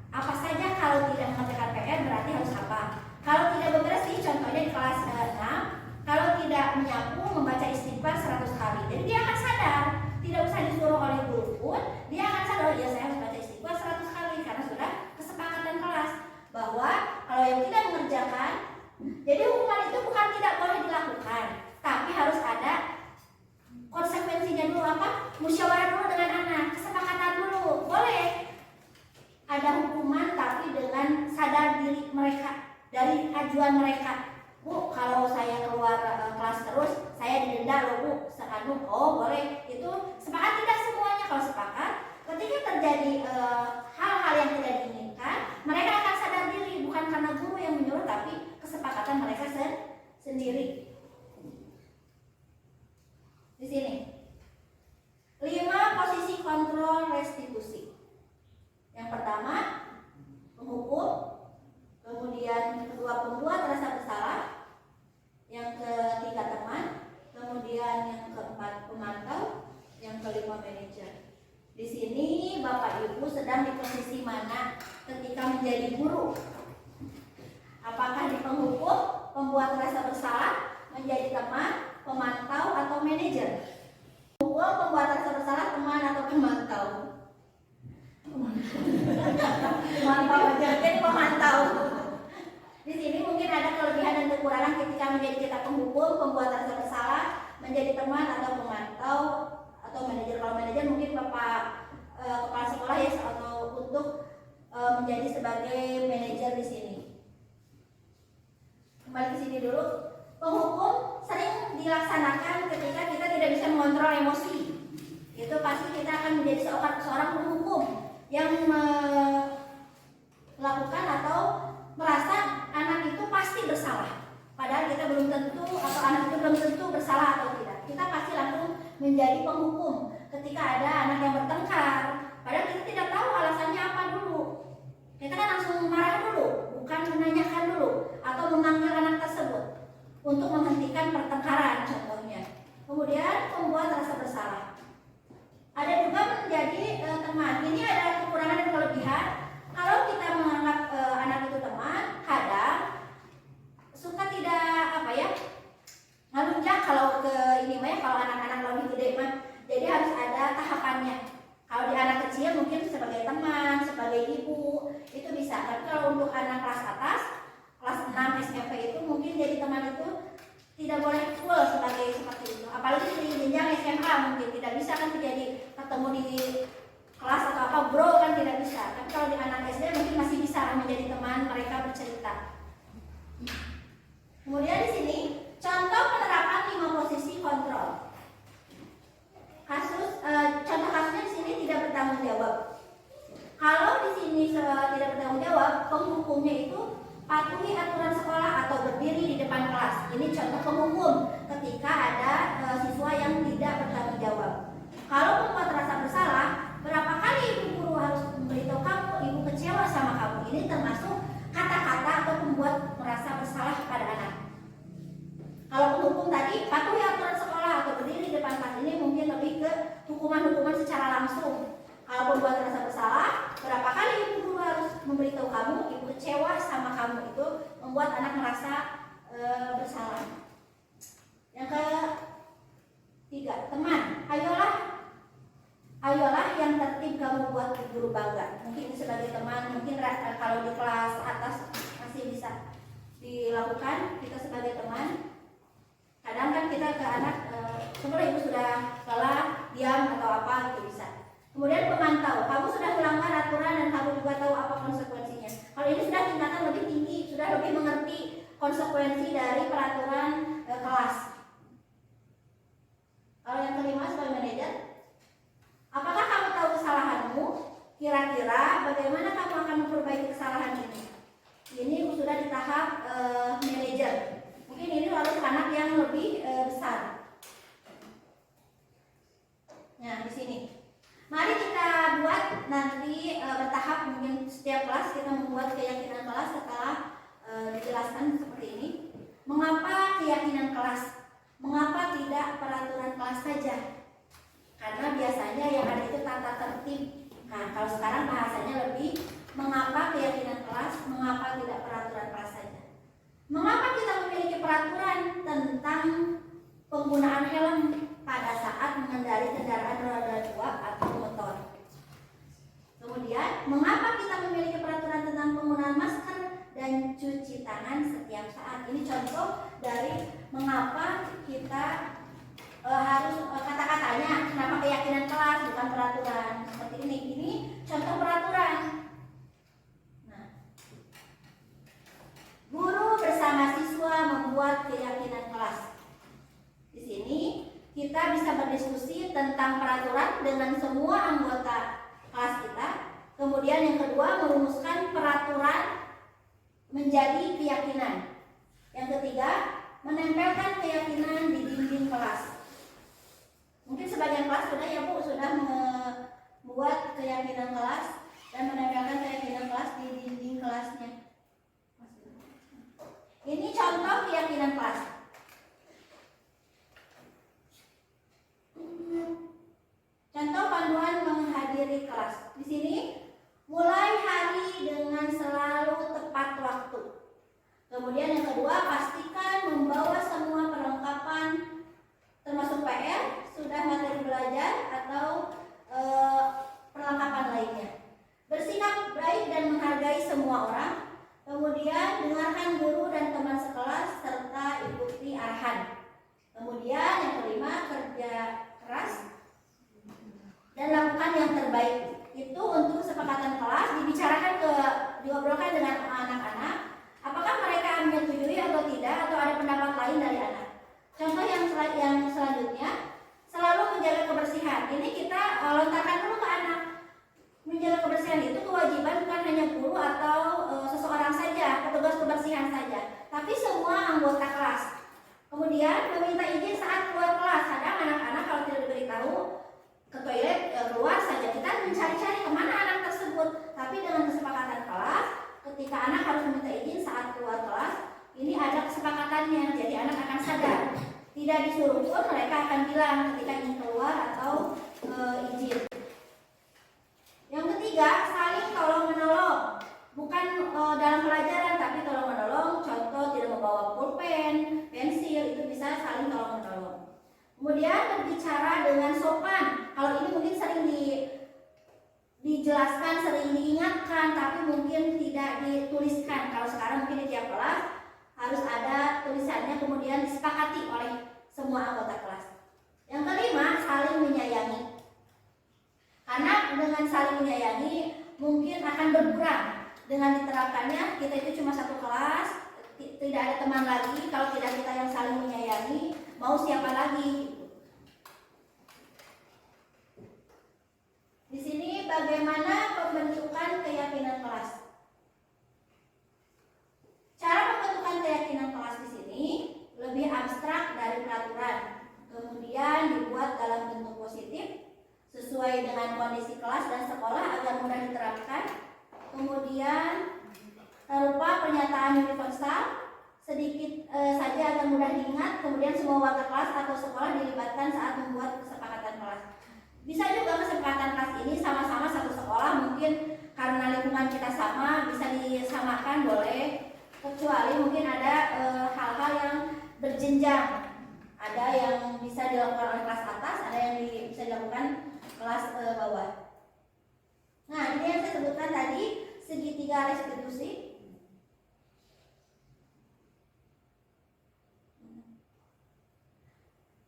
apa saja kalau tidak mengerjakan PR berarti harus apa. Kalau tidak bebersih, contohnya di kelas 6, kalau tidak menyapu membaca istighfar 100 kali. Jadi dia akan sadar, tidak usah disuruh oleh guru pun, dia akan sadar, oh ya saya harus baca istighfar 100 kali karena sudah kesepakatan kelas bahwa kalau yang tidak mengerjakan, jadi hukuman itu bukan tidak boleh dilakukan, tapi harus ada konsekuensinya dulu apa? Musyawarah dulu dengan anak, kesepakatan dulu. Boleh ada hukuman tapi dengan sadar diri mereka dari ajuan mereka. Bu, kalau saya keluar kelas terus, saya didenda loh Bu. Sekarang, oh boleh. Itu sepakat tidak semuanya. Kalau sepakat, ketika terjadi hal-hal yang tidak diinginkan, mereka akan sadar diri bukan karena guru yang menyuruh, tapi kesepakatan mereka sendiri. Di sini 5 posisi kontrol restitusi. Yang pertama penghukum, kemudian yang kedua pembuat rasa bersalah, yang ketiga teman, kemudian yang keempat pemantau, yang kelima manajer. Di sini Bapak Ibu sedang di posisi mana ketika menjadi guru? Apakah di penghukum, pembuat rasa bersalah, menjadi teman, pemantau atau manajer? Hukum, pembuat rasa bersalah, teman atau pemantau? Pemantau aja, jadi pemantau. Di sini mungkin ada kelebihan dan kekurangan ketika menjadi kita penghukum, pembuat rasa bersalah, menjadi teman atau pemantau atau manajer. Kalau manajer mungkin Bapak kepala sekolah ya, atau untuk menjadi sebagai manajer di sini. Kembali ke sini dulu. Penghukum sering dilaksanakan ketika kita tidak bisa mengontrol emosi. Itu pasti kita akan menjadi seorang penghukum yang melakukan atau merasa anak itu pasti bersalah. Padahal kita belum tentu, atau anak itu belum tentu bersalah atau tidak. Kita pasti langsung menjadi penghukum ketika ada anak yang bertengkar. Padahal kita tidak tahu alasannya apa dulu. Kita kan langsung marah dulu, bukan menanyakan dulu atau memanggil anak tersebut untuk menghentikan pertengkaran contohnya. Kemudian pembuat rasa bersalah. Ada juga menjadi teman. Ini ada kekurangan dan kelebihan. Kalau kita menganggap anak itu teman, kadang suka tidak ngelunjak kalau ke ini mah, kalau anak-anak lebih gede mah. Jadi harus ada tahapannya. Kalau di anak kecil mungkin sebagai teman, sebagai ibu itu bisa. Tapi kalau untuk anak kelas atas, kelas 6 SMP itu mungkin jadi teman itu tidak boleh full sebagai seperti itu. Apalagi di jenjang SMA mungkin tidak bisa kan menjadi ketemu di kelas atau apa bro kan tidak bisa. Tapi kalau di anak SD mungkin masih bisa menjadi teman, mereka bercerita. Kemudian di sini contoh penerapan 5 posisi kontrol. Contoh kasusnya di sini tidak bertanggung jawab. Kalau di sini tidak bertanggung jawab, penghukumnya itu patuhi aturan sekolah atau berdiri di depan kelas. Ini contoh penghukum ketika ada siswa yang tidak bertanggung jawab. Kalau membuat rasa bersalah, berapa kali ibu guru harus memberitahu kamu, ibu kecewa sama kamu. Ini termasuk kata-kata atau membuat merasa bersalah pada anak. Kalau penghukum tadi patuhi aturan sekolah atau berdiri di depan kelas, ini mungkin lebih ke hukuman-hukuman secara langsung. Kalau pembuat rasa bersalah, berapa kali ibu guru harus memberitahu kamu, ibu kecewa sama kamu, itu membuat anak merasa bersalah. Yang ketiga, teman. Ayolah yang tertib kamu buat guru bangga. Mungkin sebagai teman, mungkin kalau di kelas atas masih bisa dilakukan kita sebagai teman. Kadang kan kita ke anak, sebenarnya ibu sudah salah, diam atau apa itu bisa. Kemudian pemantau, kamu sudah melanggar aturan dan kamu juga tahu apa konsekuensinya. Kalau ini sudah tingkatan lebih tinggi, sudah lebih mengerti konsekuensi dari peraturan kelas. Kalau yang kelima sebagai manajer, apakah kamu tahu kesalahanmu? Kira-kira bagaimana kamu akan memperbaiki kesalahan ini? Ini sudah di tahap manajer. Mungkin ini harus anak yang lebih besar. setiap kelas kita membuat keyakinan kelas setelah dijelaskan seperti ini. Mengapa keyakinan kelas? Mengapa tidak peraturan kelas saja? Karena biasanya yang ada itu tata tertib. Nah, kalau sekarang bahasanya lebih mengapa keyakinan kelas, mengapa tidak peraturan kelas saja. Mengapa kita memiliki peraturan tentang penggunaan helm pada saat mengendarai kendaraan roda 2 atau motor? Kemudian, mengapa kita memiliki peraturan tentang penggunaan masker dan cuci tangan setiap saat? Ini contoh dari mengapa kita harus kata-katanya, kenapa keyakinan kelas bukan peraturan seperti ini. Ini contoh peraturan. Nah, guru bersama siswa membuat keyakinan kelas. Di sini kita bisa berdiskusi tentang peraturan dengan semua anggota kelas kita. Kemudian yang kedua, merumuskan peraturan menjadi keyakinan. Yang ketiga, menempelkan keyakinan di dinding kelas. Mungkin sebagian kelas sudah ya Bu, sudah membuat keyakinan kelas dan menempelkan keyakinan kelas di dinding kelasnya. Ini contoh keyakinan kelas. Contoh panduan menghadiri kelas. Di sini, mulai hari dengan selalu tepat waktu. Kemudian yang kedua, pastikan membawa semua perlengkapan termasuk PR, sudah materi belajar atau perlengkapan lainnya. Bersikap baik dan menghargai semua orang. Kemudian dengarkan guru dan teman sekelas serta ikuti arahan. Kemudian yang kelima, kerja keras dan lakukan yang terbaik. Itu untuk kesepakatan kelas, diobrolkan dengan anak-anak. Apakah mereka menyetujui atau tidak, atau ada pendapat lain dari anak. Contoh yang selanjutnya, selalu menjaga kebersihan. Ini kita lontarkan dulu ke anak. Menjaga kebersihan itu kewajiban bukan hanya guru atau seseorang saja, petugas kebersihan saja, tapi semua anggota kelas. Kemudian meminta izin saat keluar kelas. Kadang anak-anak kalau tidak diberitahu ke toilet keluar saja, kita mencari-cari kemana anak tersebut. Tapi dengan kesepakatan kelas, ketika anak harus meminta izin saat keluar kelas, ini ada kesepakatannya, jadi anak akan sadar. Tidak disuruh pun mereka akan bilang ketika ingin keluar atau izin. Yang ketiga, saling tolong menolong. Bukan dalam pelajaran, tapi tolong menolong. Contoh, tidak membawa pulpen, pensil, itu bisa saling tolong menolong. Kemudian berbicara dengan sopan. Kalau ini mungkin sering dijelaskan, sering diingatkan, tapi mungkin tidak dituliskan. Kalau sekarang mungkin di tiap kelas harus ada tulisannya, kemudian disepakati oleh semua anggota kelas. Yang kelima, saling menyayangi. Karena dengan saling menyayangi mungkin akan berkurang. Dengan diterapkannya, kita itu cuma satu kelas, tidak ada teman lagi. Kalau tidak kita yang saling menyayangi, mau siapa lagi? Di sini bagaimana pembentukan keyakinan kelas? Cara pembentukan keyakinan kelas di sini lebih abstrak dari peraturan. Kemudian dibuat dalam bentuk positif sesuai dengan kondisi kelas dan sekolah agar mudah diterapkan. Kemudian berupa pernyataan universal sedikit saja agar mudah diingat. Kemudian semua warga kelas atau sekolah dilibatkan saat membuat kesepakatan kelas. Bisa juga kesepakatan kelas ini sama-sama satu sekolah, mungkin karena lingkungan kita sama bisa disamakan boleh, kecuali mungkin ada hal-hal yang berjenjang. Ada yang bisa dilakukan oleh kelas atas, ada yang bisa dilakukan kelas bawah. Nah, ini yang saya sebutkan tadi, segitiga restitusi.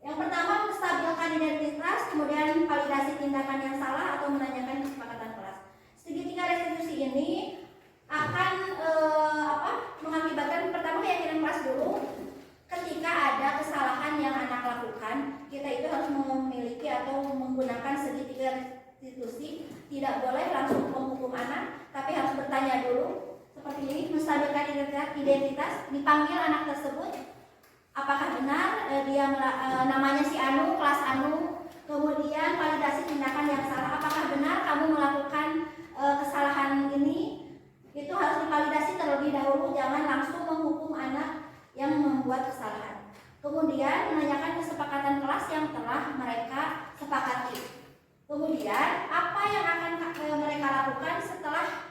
Yang pertama, menstabilkan identitas, kemudian validasi tindakan yang salah atau menanyakan kesepakatan kelas. Segitiga restitusi ini akan mengakibatkan pertama keyakinan kelas dulu. Ketika ada kesalahan yang anak lakukan, kita itu harus memiliki atau menggunakan segitiga restitusi. Tidak boleh langsung menghukum anak, tapi harus bertanya dulu. Seperti ini, menstabilkan identitas, dipanggil anak tersebut. Apakah benar dia namanya si Anu, kelas Anu. Kemudian validasi tindakan yang salah. Apakah benar kamu melakukan kesalahan ini? Kemudian menanyakan kesepakatan kelas yang telah mereka sepakati. Kemudian apa yang akan mereka lakukan setelah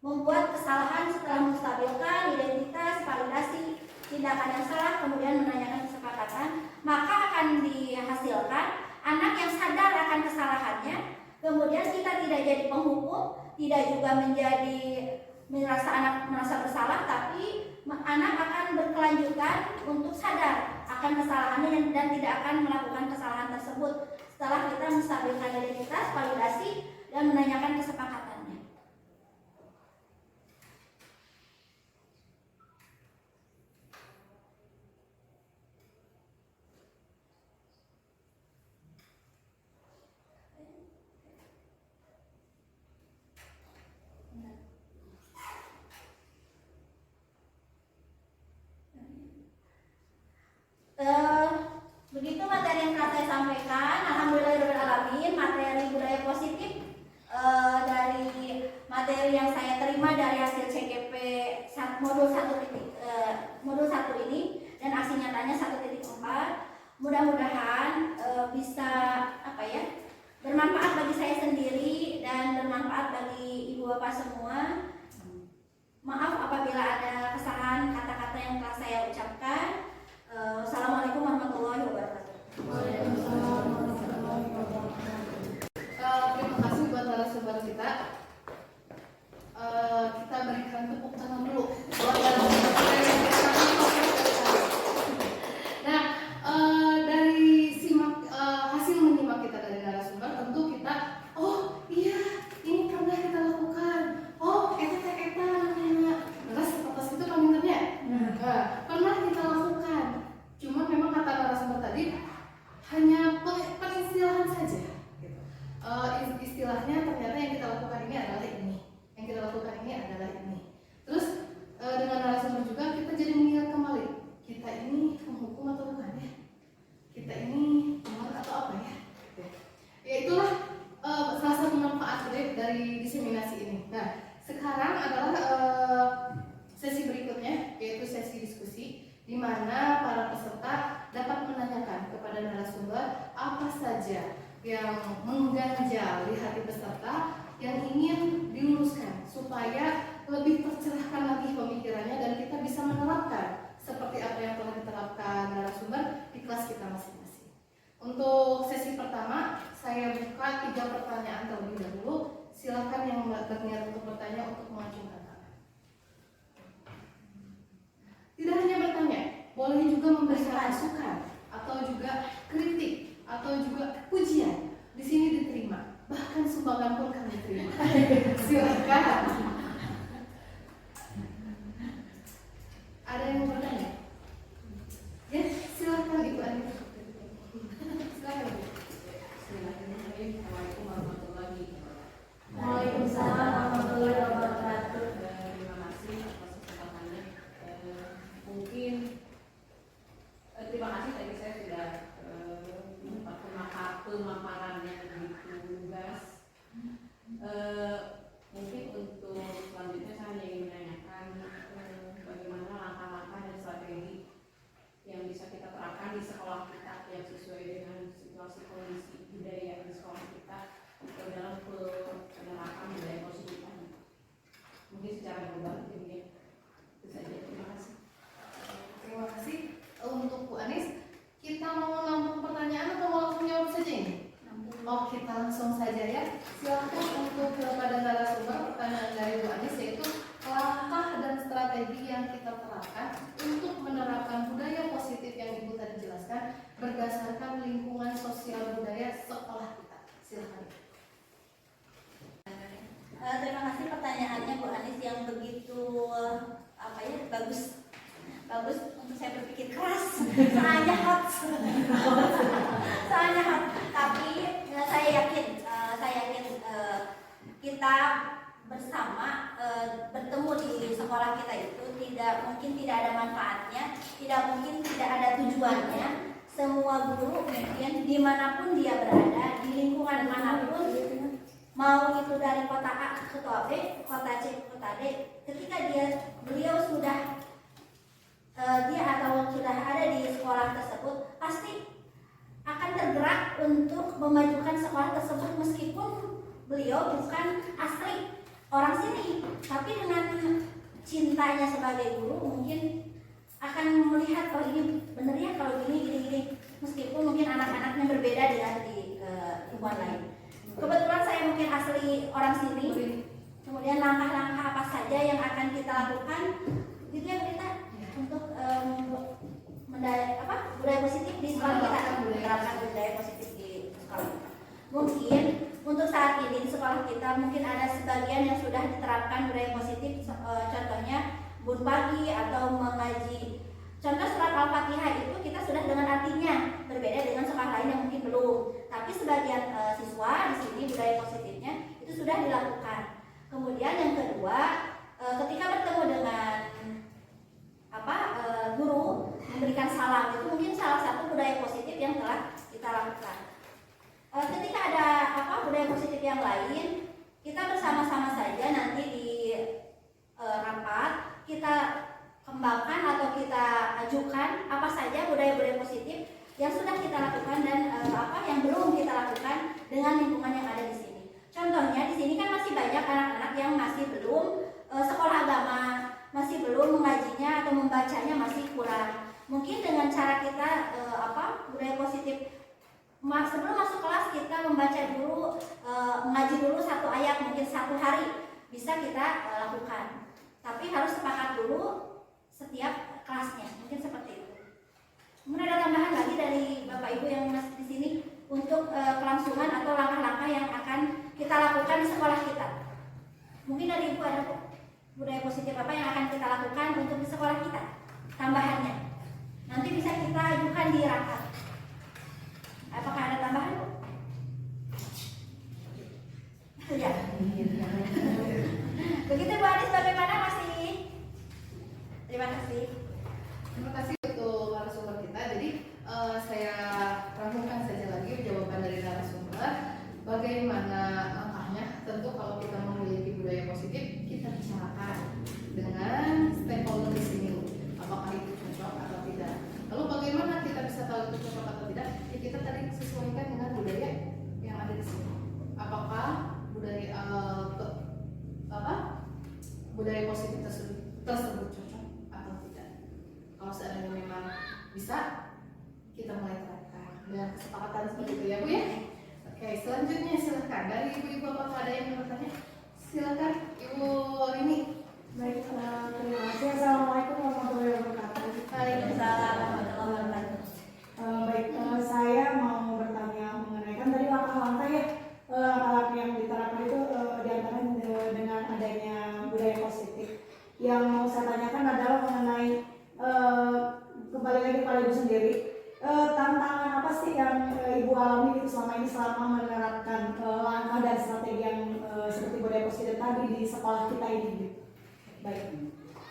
membuat kesalahan, setelah menstabilkan identitas, validasi tindakan yang salah, kemudian menanyakan kesepakatan, maka akan dihasilkan anak yang sadar akan kesalahannya. Kemudian kita tidak jadi penghukum, tidak juga menjadi anak merasa bersalah, tapi anak akan berkelanjutan untuk sadar akan kesalahannya dan tidak akan melakukan kesalahan tersebut setelah kita menstabilkan identitas, validasi, dan menanyakan kesepakatannya. Begitu materi yang telah saya sampaikan. Alhamdulillahirobbilalamin, materi budaya positif dari materi yang saya terima dari hasil CGP modul 1 ini dan aksi nyatanya 1.4. Mudah-mudahan bisa bermanfaat bagi saya sendiri dan bermanfaat bagi ibu bapak semua. Maaf apabila ada kesalahan kata-kata yang telah saya ucapkan. Assalamualaikum warahmatullahi wabarakatuh. Terima kasih buat narasumber kita. Kita berikan tepuk tangan dulu buat narasumber kita yang nah, dari hasil menyimak kita dari narasumber, tentu kita, oh iya, ini pernah kita lakukan. Oh, eta namanya. Terus atas itu komentarnya. Pernah kita lakukan. Cuma memang kata narasumber tadi hanya peristilahan saja. Gitu. Istilahnya ternyata yang kita lakukan ini adalah ini, yang kita lakukan ini adalah ini. Terus dengan narasumber juga kita jadi mengingat kembali, kita ini menghukum atau bukan ya? Kita ini benar atau apa ya? Ya itulah salah satu manfaat dari diseminasi ini. Nah, sekarang adalah sesi berikutnya, yaitu sesi diskusi, di mana para peserta dapat menanyakan kepada narasumber apa saja yang mengganjal di hati peserta yang ingin diluruskan supaya lebih tercerahkan lagi pemikirannya dan kita bisa menerapkan seperti apa yang telah diterapkan narasumber di kelas kita masing-masing. Untuk sesi pertama, saya buka 3 pertanyaan terlebih dahulu. Silakan yang berniat untuk bertanya untuk mengacungkan tangan. Tidak hanya bertanya, boleh juga memberikan masukan atau juga kritik atau juga pujian. Di sini diterima, bahkan sumbangan pun kami terima. Silakan. Ada yang mau bertanya? Ya, silakan Ibu Ani. Silakan Ibu. Assalamualaikum warahmatullahi wabarakatuh. Waalaikumsalam warahmatullahi wabarakatuh. Terima kasih atas kesempatannya. Mungkin terima kasih tadi saya sudah pemaparan yang begitu lugas. Mungkin untuk selanjutnya saya hanya ingin menanyakan bagaimana langkah-langkah dan strategi yang bisa kita terapkan di sekolah kita yang sesuai dengan situasi kondisi budaya di sekolah kita dalam penerapan budaya positif tadi. Mungkin secara global demikian. Itu saja. Terima kasih. Terima kasih. Untuk Bu Anis, kita mau nampung pertanyaan atau mau langsung jawab saja ini? Oh, kita langsung saja ya. Silakan untuk kepada narasumber pertanyaan dari Bu Anis, yaitu langkah dan strategi yang kita terapkan untuk menerapkan budaya positif yang Ibu tadi jelaskan berdasarkan lingkungan sosial budaya sekolah kita. Silakan. Terima kasih pertanyaannya Bu Anis yang begitu bagus untuk saya berpikir keras. Soalnya hot. Tapi saya yakin kita bersama bertemu di sekolah kita itu tidak ada manfaatnya, tidak mungkin tidak ada tujuannya. Semua guru mungkin dimanapun dia berada, di lingkungan manapun, mau itu dari kota A ke kota B, kota C ke kota D, ketika beliau sudah dia atau sudah ada di sekolah tersebut pasti akan tergerak untuk memajukan sekolah tersebut meskipun beliau bukan asli orang sini, tapi dengan cintanya sebagai guru mungkin akan melihat kalau ini benar ya, kalau gini meskipun mungkin anak-anaknya berbeda dengan di lingkungan lain. Kebetulan saya mungkin asli orang sini, kemudian langkah-langkah apa saja yang akan kita lakukan gitu ya kita untuk budaya positif di sekolah kita, menerapkan budaya positif di sekolah. Mungkin untuk saat ini di sekolah kita mungkin ada sebagian yang sudah diterapkan budaya positif, contohnya bun pagi atau mengaji. Contoh surat Al-Fatihah itu kita sudah dengan artinya, berbeda dengan sekolah lain yang mungkin belum. Tapi sebagian siswa di sini budaya positifnya itu sudah dilakukan. Kemudian yang kedua, ketika bertemu dengan guru memberikan salam, itu mungkin salah satu budaya positif yang telah kita lakukan. Ketika ada budaya positif yang lain, kita bersama-sama saja nanti di rapat kita kembangkan atau kita ajukan apa saja budaya-budaya positif yang sudah kita lakukan dan yang belum kita lakukan dengan lingkungan yang ada di sini. Contohnya di sini kan masih banyak anak-anak yang masih belum sekolah agama, masih belum mengajinya atau membacanya masih kurang. Mungkin dengan cara kita budaya positif, sebelum masuk kelas kita membaca dulu, mengaji dulu satu ayat mungkin satu hari bisa kita lakukan. Tapi harus sepakat dulu setiap kelasnya, mungkin seperti itu. Kemudian ada tambahan lagi dari Bapak Ibu yang masih di sini untuk kelangsungan atau langkah-langkah yang akan kita lakukan di sekolah kita. Mungkin dari Ibu ada budaya positif apa yang akan kita lakukan untuk di sekolah kita, tambahannya. Nanti bisa kita ajukan di rapat. Apakah ada tambahan, Bu? Ya. Begitu Bu Adis, bagaimana masih? Terima kasih. Terima kasih untuk narasumber kita. Jadi saya rangkumkan saja lagi jawaban dari narasumber. Bagaimana langkahnya? Tentu kalau kita memiliki budaya positif, kita bicarakan dengan stakeholder di sini. Apakah itu cocok atau tidak? Lalu bagaimana kita bisa tahu itu cocok atau tidak? Ya, kita tadi sesuaikan dengan budaya yang ada di sini. Apakah budaya positif tersebut cocok atau tidak? Kalau seandainya memang bisa, kita mulai terapkan dengan kesepakatan seperti itu ya Bu ya. Oke, selanjutnya silahkan dari ibu-ibu, apakah ada yang bertanya? Silakan Ibu Rini. Baik, terima kasih. Assalamualaikum warahmatullahi wabarakatuh. Waalaikumsalam warahmatullahi wabarakatuh. Baik, saya mau bertanya mengenai kan tadi langkah-langkah ya, langkah-langkah yang diterapkan itu diantaranya dengan adanya budaya positif. Yang mau saya tanyakan adalah mengenai kembali lagi kepada Ibu sendiri, tantangan apa sih yang Ibu alami gitu selama ini selama menerapkan langkah dan strategi yang seperti budaya positif tadi di sekolah kita ini gitu. Baik.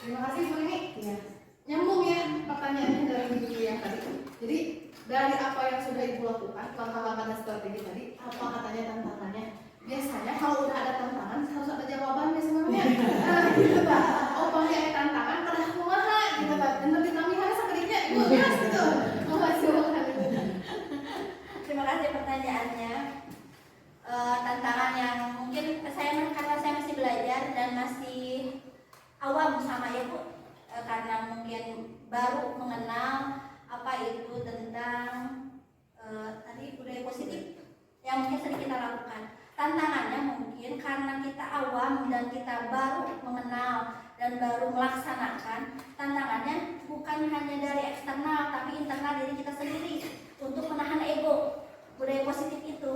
Terima kasih Bu Rini. Iya. Nyambung ya pertanyaannya dari Ibu yang tadi. Jadi dari apa yang sudah Ibu lakukan, langkah-langkah dan strategi tadi, apa katanya tantangannya? Biasanya kalau udah ada tantangan harus ada jawabannya sebenarnya. Gitu Pak. Oh pakai ada tantangan karena kumaha gitu Pak. Dan nanti kami harus sakitnya Ibu jelas gitu. Terima kasih pertanyaannya. Tantangan yang mungkin karena saya masih belajar dan masih awam sama ya Bu, karena mungkin baru mengenal apa itu tentang tadi budaya positif yang mungkin sering kita lakukan. Tantangannya mungkin karena kita awam dan kita baru mengenal dan baru melaksanakan. Tantangannya bukan hanya dari eksternal tapi internal diri kita sendiri untuk menahan ego. Budaya positif itu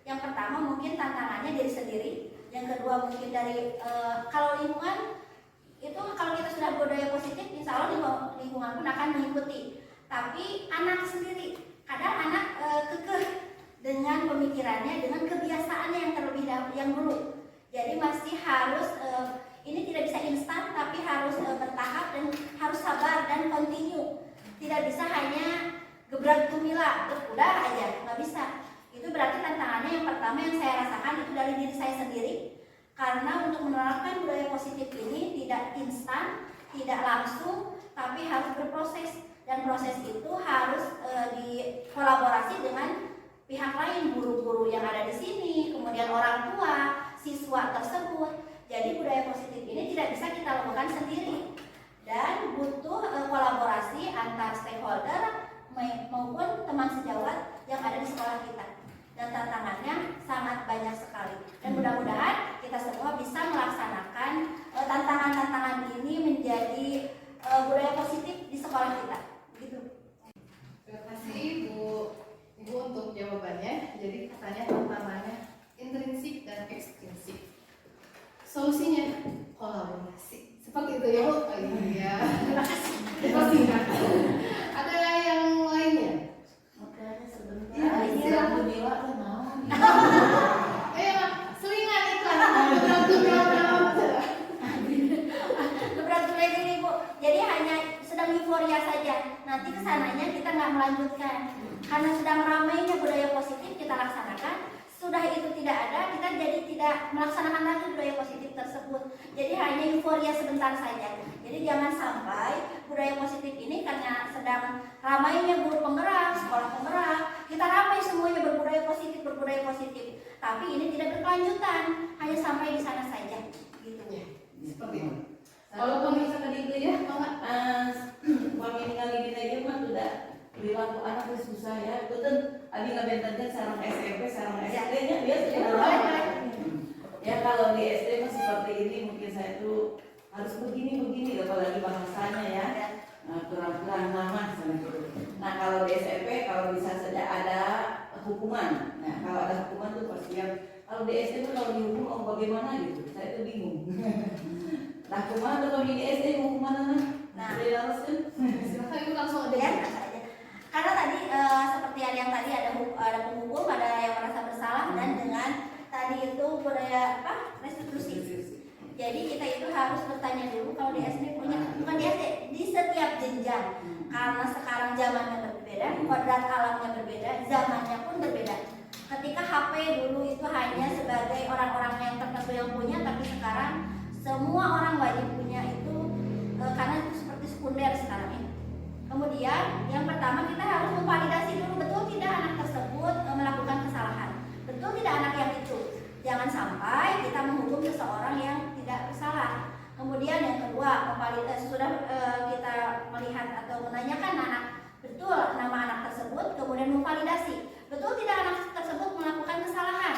yang pertama mungkin tantangannya diri sendiri, yang kedua mungkin dari kalau lingkungan itu, kalau kita sudah budaya positif insya Allah lingkungan pun akan mengikuti. Tapi anak sendiri, kadang anak kekeh dengan pemikirannya, dengan kebiasaannya yang terlebih dahulu. Jadi masih harus ini tidak bisa instan, tapi harus bertahap dan harus sabar dan continue. Tidak bisa hanya gebrak tumila, udah aja, nggak bisa. Itu berarti tantangannya yang pertama yang saya rasakan itu dari diri saya sendiri. Karena untuk menerapkan budaya positif ini tidak instan, tidak langsung, tapi harus berproses, dan proses itu harus dikolaborasi dengan pihak lain, guru-guru yang ada di sini, kemudian orang tua, siswa tersebut. Jadi budaya positif ini tidak bisa kita lakukan sendiri dan butuh kolaborasi antar stakeholder maupun teman sejawat yang ada di sekolah kita. Dan tantangannya sangat banyak sekali. Dan mudah-mudahan kita semua bisa melaksanakan tantangan-tantangan ini menjadi budaya positif di sekolah kita. Begitu. Terima kasih Ibu untuk jawabannya. Jadi katanya tantangannya intrinsik dan ekstrinsik. Solusinya kolaborasi. Seperti itu ya Bu? Oh, iya. Terima kasih. Ada yang lainnya? Selingan iklan. Beberapa ini Bu. Jadi hanya sedang euforia saja. Nanti kesananya kita nggak melanjutkan. Karena sedang ramainya budaya positif kita laksanakan. Sudah itu tidak ada, kita jadi tidak melaksanakan lagi budaya positif tersebut. Jadi hanya euforia sebentar saja. Jadi jangan sampai budaya positif ini karena sedang ramainya guru penggerak, sekolah penggerak, kita ramai semuanya berbudaya positif. Tapi ini tidak berkelanjutan, hanya sampai di sana saja. Gitu ya. Seperti itu. Walaupun bisa tadi itu ya, uang ini kali ini aja mah sudah perilaku anak itu susah ya. Itu kan abi ngabentannya sarang SMP, sarang SD-nya dia sudah. Ya kalau di SD mah seperti ini mungkin saya tuh harus begini, apalagi bahasanya ya. Kurang lama misalnya gitu. Nah kalau di SMP kalau bisa saja ada hukuman. Nah kalau ada hukuman tuh pasti yang kalau di SD tuh kalau dihukum mau bagaimana gitu, saya tuh bingung. Nah kemana kalau di SD mau kemana? Nah, Silakan Ibu langsung aja. ya, saja. Karena tadi seperti yang tadi ada penghukum, ada yang merasa bersalah, dan dengan tadi itu budaya restitusi. Jadi kita itu harus bertanya dulu kalau di SD punya, bukan di SD, di setiap jenjang. Karena sekarang zamannya berbeda, kodrat alamnya berbeda, zamannya pun berbeda. Ketika HP dulu itu hanya sebagai orang-orang yang tertentu yang punya, tapi sekarang semua orang wajib punya itu karena itu seperti sekunder sekarang ini. Kemudian yang pertama kita harus memvalidasi dulu betul tidak anak tersebut melakukan kesalahan, betul tidak anak yang itu. Jangan sampai kita menghukum seseorang yang tidak bersalah. Kemudian yang kedua, sudah kita melihat atau menanyakan anak betul nama anak tersebut, kemudian memvalidasi betul tidak anak tersebut melakukan kesalahan.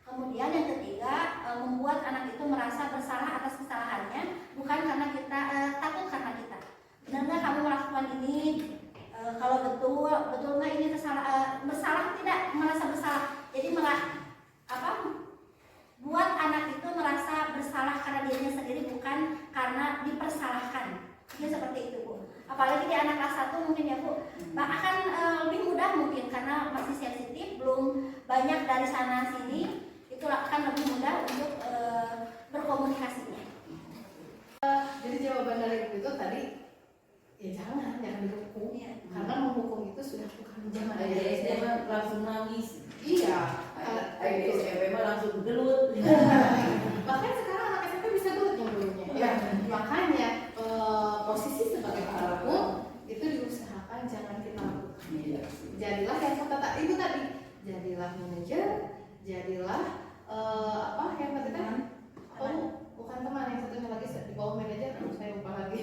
Kemudian yang ketiga, membuat anak itu merasa bersalah atas kesalahannya, bukan karena kita takut karena kita. Benar nggak kamu melakukan ini? Kalau betul nggak ini bersalah tidak merasa bersalah. Jadi buat anak itu merasa bersalah karena dirinya sendiri, bukan karena dipersalahkan. Ini seperti itu Bu. Apalagi di anak kelas 1 mungkin ya Bu, akan lebih mudah mungkin karena masih sensitif, belum banyak dari sana sini, itu akan lebih mudah untuk berkomunikasinya. Jadi jawaban dari Ibu itu tadi, ya jangan dihukum. Iya. Karena menghukum itu sudah bukan zaman Di SD mah langsung nangis. Iya. Di SMP mah langsung gelut. Bahkan sekarang anak SMP bisa gelut yang dulunya. Ya, makanya posisi sebagai pelaku itu diusahakan jangan kita lakukan. Iya. Jadilah yang kata Ibu tadi, jadilah manajer, jadilah yang tadi kan? Oh, bukan teman, yang satunya lagi di bawah manajer, saya lupa lagi.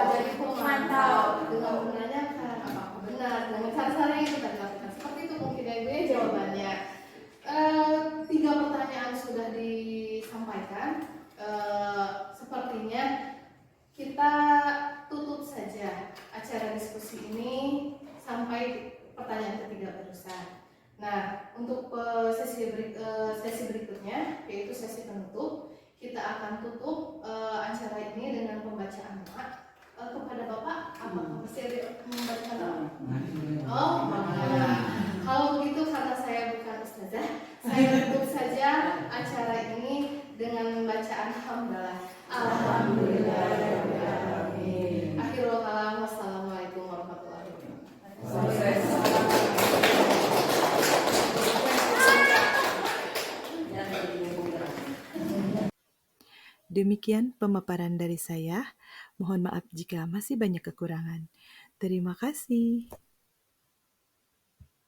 Jadi pemantau dengan menanyakan apakah benar dengan cara-cara yang kita lakukan. Seperti itu mungkin ya Ibu ya jawabannya. 3 pertanyaan sudah disampaikan. Sepertinya kita tutup saja acara diskusi ini sampai pertanyaan ketiga barusan. Nah, untuk sesi berikutnya, yaitu sesi penutup, kita akan tutup acara ini dengan pembacaan doa kepada Bapak. Apakah masih ada membacakan doa? Oh, kalau begitu karena saya bukan ustazah, saya tutup saja acara ini dengan bacaan hamdalah. Alhamdulillahirobbilalamin. Akhirul kalam. Wassalamualaikum warahmatullahi wabarakatuh. Demikian pemaparan dari saya. Mohon maaf jika masih banyak kekurangan. Terima kasih.